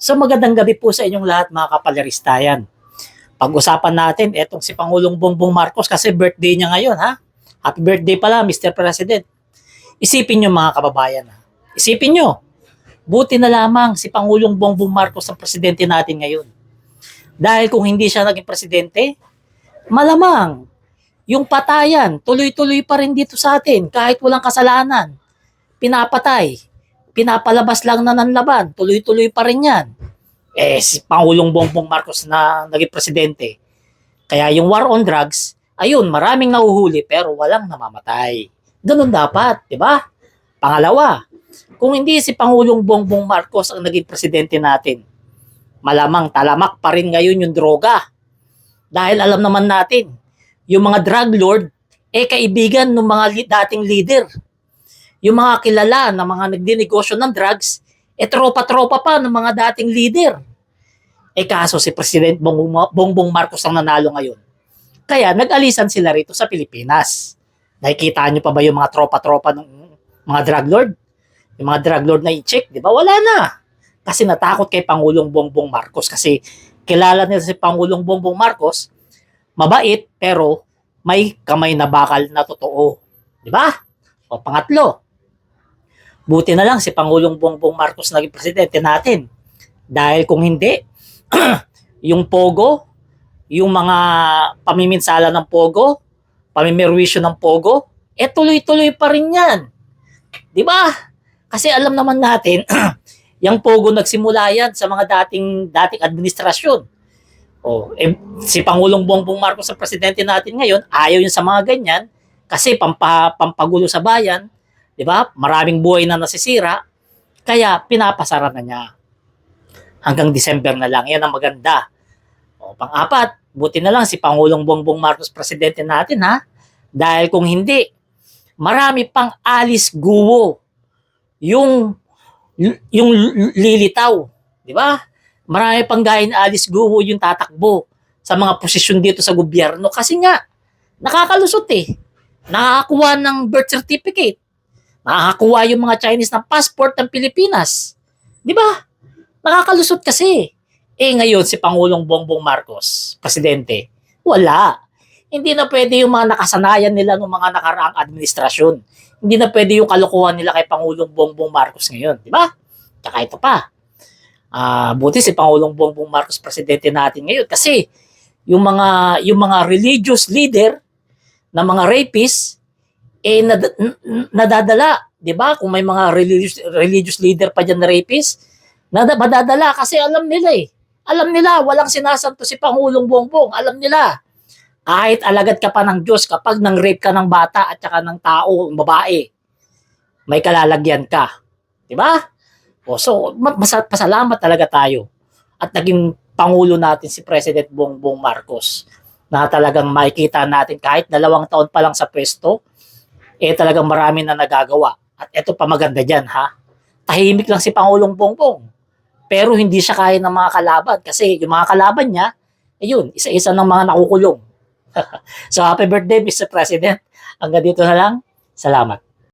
So magandang gabi po sa inyong lahat mga kapalaristayan. Pag-usapan natin etong si Pangulong Bongbong Marcos kasi birthday niya ngayon ha. Happy birthday pala Mr. President. Isipin niyo mga kababayan ha. Isipin niyo, buti na lamang si Pangulong Bongbong Marcos ang presidente natin ngayon. Dahil kung hindi siya naging presidente, malamang yung patayan tuloy-tuloy pa rin dito sa atin kahit walang kasalanan. Pinapatay, pinapalabas lang na ng laban, tuloy-tuloy pa rin yan. Si Pangulong Bongbong Marcos na naging presidente. Kaya yung war on drugs, ayun, maraming nahuhuli pero walang namamatay. Ganun dapat, di ba? Pangalawa, kung hindi si Pangulong Bongbong Marcos ang naging presidente natin, malamang talamak pa rin ngayon yung droga. Dahil alam naman natin, yung mga drug lord, kaibigan ng mga dating leader. Yung mga kilala na mga nagdinegosyo ng drugs, tropa-tropa pa ng mga dating leader. Kaso si President Bongbong Marcos ang nanalo ngayon. Kaya nag-alisan sila rito sa Pilipinas. Nakikita nyo pa ba yung mga tropa-tropa ng mga drug lord? Yung mga drug lord na i-check, di ba? Wala na. Kasi natakot kay Pangulong Bongbong Marcos. Kasi kilala nila si Pangulong Bongbong Marcos, mabait pero may kamay na bakal na totoo. Di ba? O pangatlo, buti na lang si Pangulong Bongbong Marcos naging presidente natin. Dahil kung hindi, yung pogo, yung mga pamiminsala ng pogo, pamimirwisyo ng pogo, tuloy-tuloy pa rin yan. Di ba? Kasi alam naman natin, yung pogo nagsimula yan sa mga dating administrasyon. Si Pangulong Bongbong Marcos sa presidente natin ngayon, ayaw yun sa mga ganyan, kasi pampagulo sa bayan, di ba? Maraming buhay na nasisira, kaya pinapasara na niya. Hanggang December na lang. Yan ang maganda. Pang-apat, buti na lang si Pangulong Bongbong Marcos presidente natin ha. Dahil kung hindi, marami pang alis guwo. Yung lilitaw. Di ba? Marami pang gayon alis guwo yung tatakbo sa mga posisyon dito sa gobyerno. Kasi nga, nakakalusot Nakakakuha ng birth certificate. Nakakakuha yung mga Chinese ng passport ng Pilipinas. Di ba? Nakakalusot kasi. Ngayon si Pangulong Bongbong Marcos, presidente, wala. Hindi na pwede yung mga nakasanayan nila ng mga nakaraang administrasyon. Hindi na pwede yung kalokohan nila kay Pangulong Bongbong Marcos ngayon. Di ba? Tsaka ito pa. Buti si Pangulong Bongbong Marcos, presidente natin ngayon. Kasi yung mga religious leader na mga rapists, nadadala. Di ba? Kung may mga religious leader pa dyan na rapists, madadala kasi alam nila Alam nila, walang sinasanto si Pangulong Bongbong. Alam nila, kahit alagad ka pa ng Diyos, kapag nang-rape ka ng bata at saka ng tao, babae, may kalalagyan ka. Diba? So, pasalamat talaga tayo. At naging Pangulo natin si President Bongbong Marcos na talagang makikita natin kahit 2 taon pa lang sa pwesto, talagang marami na nagagawa. At ito pa maganda dyan, ha? Tahimik lang si Pangulong Bongbong. Pero hindi siya kaya ng mga kalaban kasi yung mga kalaban niya, isa-isa ng mga nakukulong. So happy birthday Mr. President. Hanggang dito na lang. Salamat.